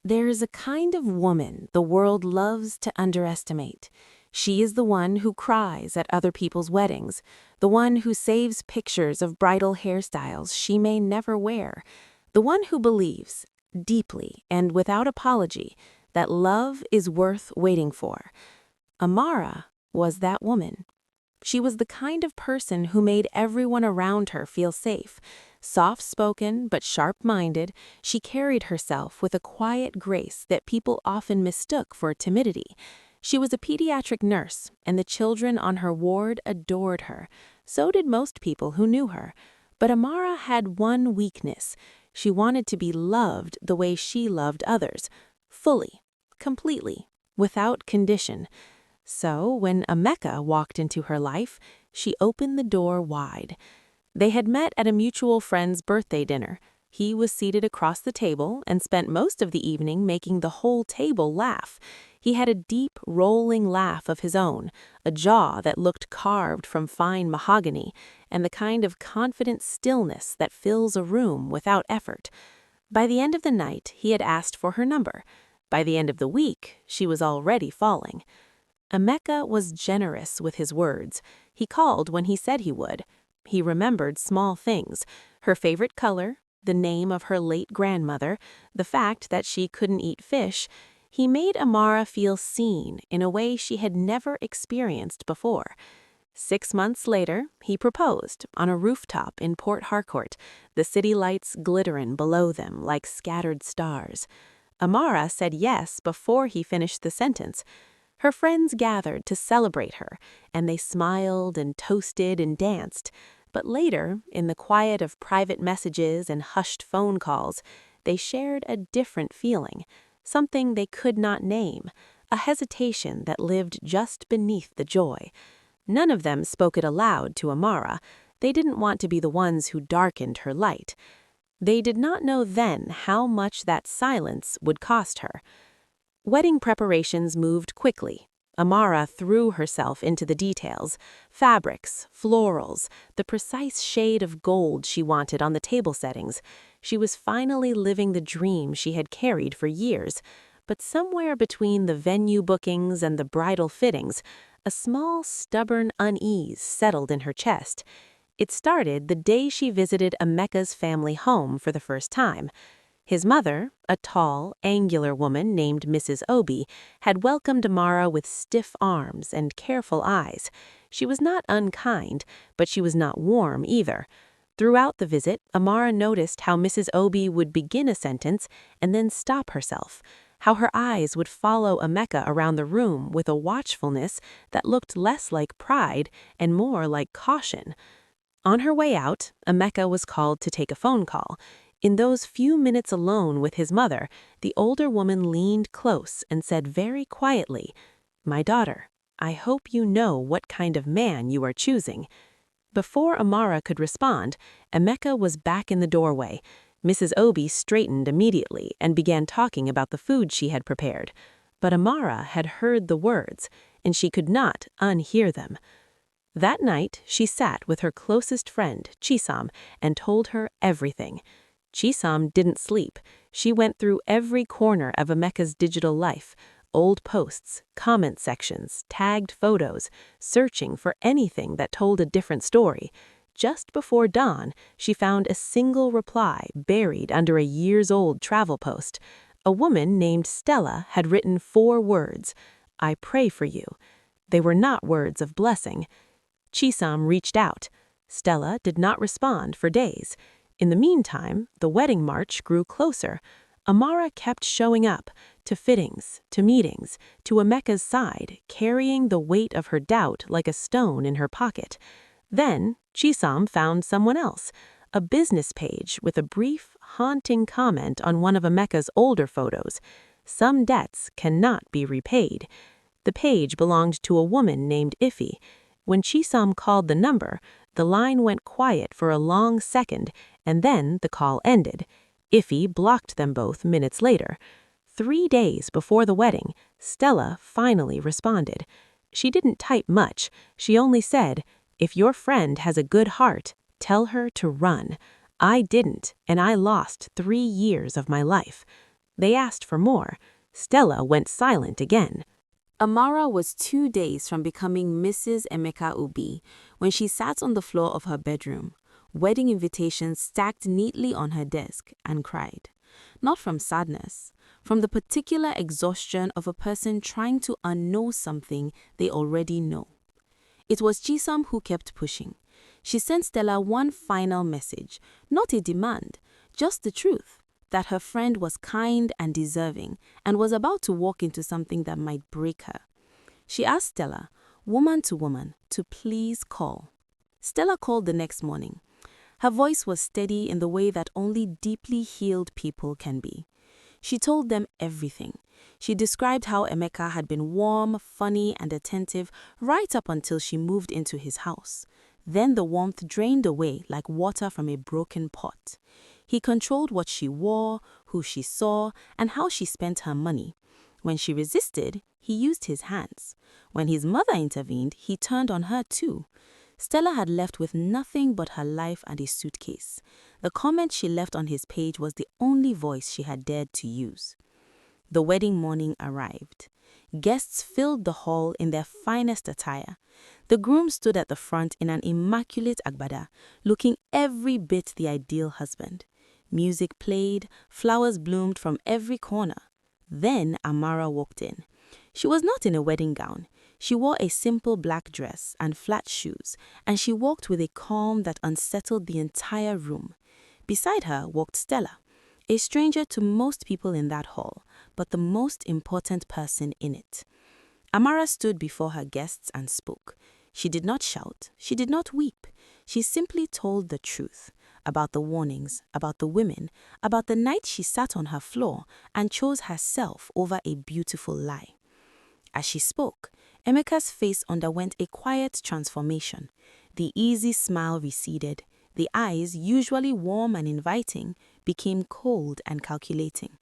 There's a kind of woman the world loves to underestimate. She is the one who cries at other people's weddings, the one who saves pictures of bridal hairstyles she may never wear, the one who believes, deeply and without apology, that love is worth waiting for. Amara was that woman. She was the kind of person who made everyone around her feel safe. Soft-spoken but sharp-minded, she carried herself with a quiet grace that people often mistook for timidity. She was a pediatric nurse, and the children on her ward adored her. So did most people who knew her. But Amara had one weakness. She wanted to be loved the way she loved others, fully, completely, without condition. So, when Emeka walked into her life, she opened the door wide. They had met at a mutual friend's birthday dinner. He was seated across the table and spent most of the evening making the whole table laugh. He had a deep, rolling laugh of his own, a jaw that looked carved from fine mahogany, and the kind of confident stillness that fills a room without effort. By the end of the night, he had asked for her number. By the end of the week, she was already falling. Emeka was generous with his words. He called when he said he would. He remembered small things: her favorite color, the name of her late grandmother, the fact that she couldn't eat fish. He made Amara feel seen in a way she had never experienced before. 6 months later, he proposed on a rooftop in Port Harcourt, the city lights glittering below them like scattered stars. Amara said yes before he finished the sentence. Her friends gathered to celebrate her, and they smiled and toasted and danced. But later, in the quiet of private messages and hushed phone calls, they shared a different feeling, something they could not name, a hesitation that lived just beneath the joy. None of them spoke it aloud to Amara. They didn't want to be the ones who darkened her light. They did not know then how much that silence would cost her. Wedding preparations moved quickly. Amara threw herself into the details: fabrics, florals, the precise shade of gold she wanted on the table settings. She was finally living the dream she had carried for years. But somewhere between the venue bookings and the bridal fittings, a small, stubborn unease settled in her chest. It started the day she visited Emeka's family home for the first time. His mother, a tall, angular woman named Mrs. Obi, had welcomed Amara with stiff arms and careful eyes. She was not unkind, but she was not warm either. Throughout the visit, Amara noticed how Mrs. Obi would begin a sentence and then stop herself, how her eyes would follow Emeka around the room with a watchfulness that looked less like pride and more like caution. On her way out, Emeka was called to take a phone call. In those few minutes alone with his mother, the older woman leaned close and said very quietly, "My daughter, I hope you know what kind of man you are choosing." Before Amara could respond, Emeka was back in the doorway. Mrs. Obi straightened immediately and began talking about the food she had prepared. But Amara had heard the words, and she could not unhear them. That night, she sat with her closest friend, Chisam, and told her everything. Chisam didn't sleep. She went through every corner of Emeka's digital life: old posts, comment sections, tagged photos, searching for anything that told a different story. Just before dawn, she found a single reply buried under a years-old travel post. A woman named Stella had written 4 words: "I pray for you." They were not words of blessing. Chisam reached out. Stella did not respond for days. In the meantime, the wedding march grew closer. Amara kept showing up, to fittings, to meetings, to Emeka's side, carrying the weight of her doubt like a stone in her pocket. Then, Chisam found someone else, a business page with a brief, haunting comment on one of Emeka's older photos: "Some debts cannot be repaid." The page belonged to a woman named Ife. When Chisam called the number, the line went quiet for a long second, and then the call ended. Ife blocked them both minutes later. 3 days before the wedding, Stella finally responded. She didn't type much. She only said, "If your friend has a good heart, tell her to run. I didn't, and I lost 3 years of my life." They asked for more. Stella went silent again. Amara was 2 days from becoming Mrs. Emeka Obi when she sat on the floor of her bedroom, wedding invitations stacked neatly on her desk, and cried. Not from sadness, from the particular exhaustion of a person trying to unknow something they already know. It was Chisom who kept pushing. She sent Stella one final message, not a demand, just the truth, that her friend was kind and deserving and was about to walk into something that might break her. She asked Stella, woman to woman, to please call. Stella called the next morning. Her voice was steady in the way that only deeply healed people can be. She told them everything. She described how Emeka had been warm, funny, and attentive right up until she moved into his house. Then the warmth drained away like water from a broken pot. He controlled what she wore, who she saw, and how she spent her money. When she resisted, he used his hands. When his mother intervened, he turned on her too. Stella had left with nothing but her life and a suitcase. The comment she left on his page was the only voice she had dared to use. The wedding morning arrived. Guests filled the hall in their finest attire. The groom stood at the front in an immaculate agbada, looking every bit the ideal husband. Music played, flowers bloomed from every corner. Then Amara walked in. She was not in a wedding gown. She wore a simple black dress and flat shoes, and she walked with a calm that unsettled the entire room. Beside her walked Stella, a stranger to most people in that hall, but the most important person in it. Amara stood before her guests and spoke. She did not shout. She did not weep. She simply told the truth about the warnings, about the women, about the night she sat on her floor and chose herself over a beautiful lie. As she spoke, Emeka's face underwent a quiet transformation. The easy smile receded. The eyes, usually warm and inviting, became cold and calculating.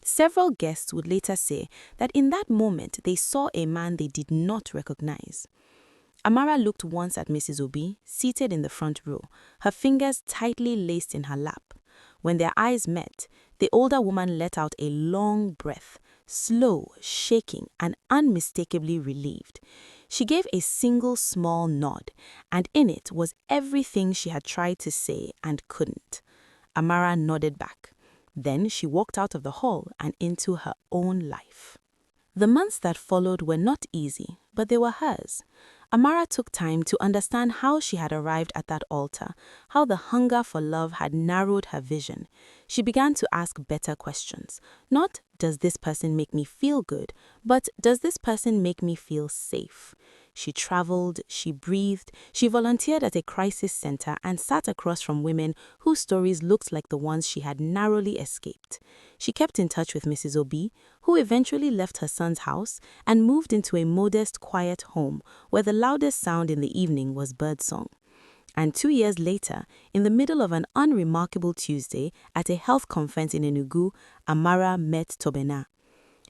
Several guests would later say that in that moment they saw a man they did not recognize. Amara looked once at Mrs. Obi, seated in the front row, her fingers tightly laced in her lap. When their eyes met, the older woman let out a long breath, slow, shaking, and unmistakably relieved. She gave a single small nod, and in it was everything she had tried to say and couldn't. Amara nodded back. Then she walked out of the hall and into her own life. The months that followed were not easy, but they were hers. Amara took time to understand how she had arrived at that altar, how the hunger for love had narrowed her vision. She began to ask better questions. Not, does this person make me feel good, but does this person make me feel safe? She traveled, she breathed, she volunteered at a crisis center and sat across from women whose stories looked like the ones she had narrowly escaped. She kept in touch with Mrs. Obi, who eventually left her son's house and moved into a modest, quiet home where the loudest sound in the evening was birdsong. And 2 years later, in the middle of an unremarkable Tuesday at a health conference in Enugu, Amara met Tobena.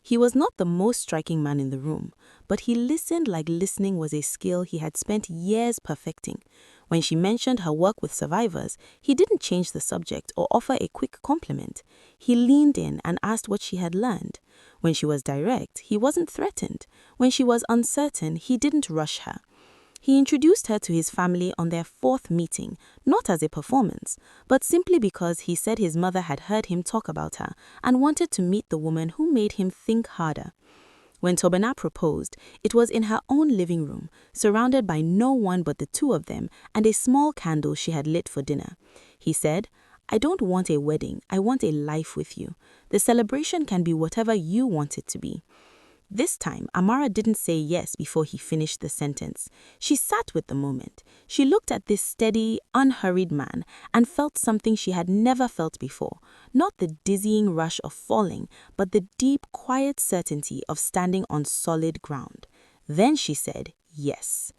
He was not the most striking man in the room, but he listened like listening was a skill he had spent years perfecting. When she mentioned her work with survivors, he didn't change the subject or offer a quick compliment. He leaned in and asked what she had learned. When she was direct, he wasn't threatened. When she was uncertain, he didn't rush her. He introduced her to his family on their 4th meeting, not as a performance, but simply because he said his mother had heard him talk about her and wanted to meet the woman who made him think harder. When Tobena proposed, it was in her own living room, surrounded by no one but the two of them and a small candle she had lit for dinner. He said, "I don't want a wedding, I want a life with you. The celebration can be whatever you want it to be." This time, Amara didn't say yes before he finished the sentence. She sat with the moment. She looked at this steady, unhurried man and felt something she had never felt before. Not the dizzying rush of falling, but the deep, quiet certainty of standing on solid ground. Then she said yes.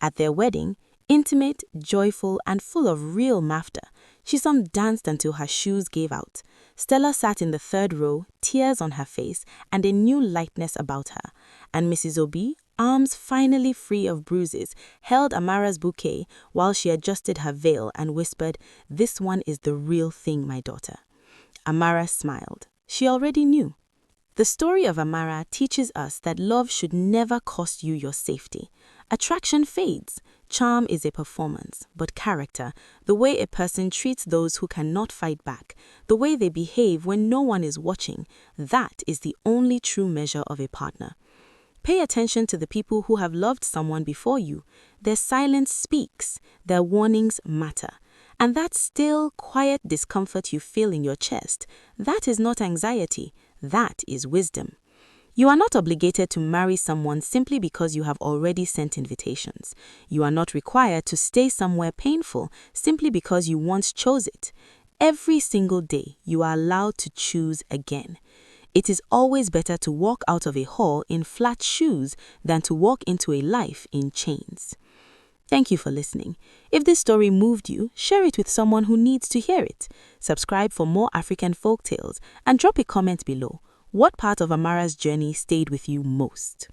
At their wedding, intimate, joyful, and full of real laughter, Chisom danced until her shoes gave out. Stella sat in the 3rd row, tears on her face, and a new lightness about her. And Mrs. Obi, arms finally free of bruises, held Amara's bouquet while she adjusted her veil and whispered, "This one is the real thing, my daughter." Amara smiled. She already knew. The story of Amara teaches us that love should never cost you your safety. Attraction fades. Charm is a performance, but character, the way a person treats those who cannot fight back, the way they behave when no one is watching, that is the only true measure of a partner. Pay attention to the people who have loved someone before you. Their silence speaks. Their warnings matter. And that still, quiet discomfort you feel in your chest, that is not anxiety. That is wisdom. You are not obligated to marry someone simply because you have already sent invitations. You are not required to stay somewhere painful simply because you once chose it. Every single day, you are allowed to choose again. It is always better to walk out of a hall in flat shoes than to walk into a life in chains. Thank you for listening. If this story moved you, share it with someone who needs to hear it. Subscribe for more African folktales and drop a comment below. What part of Amara's journey stayed with you most?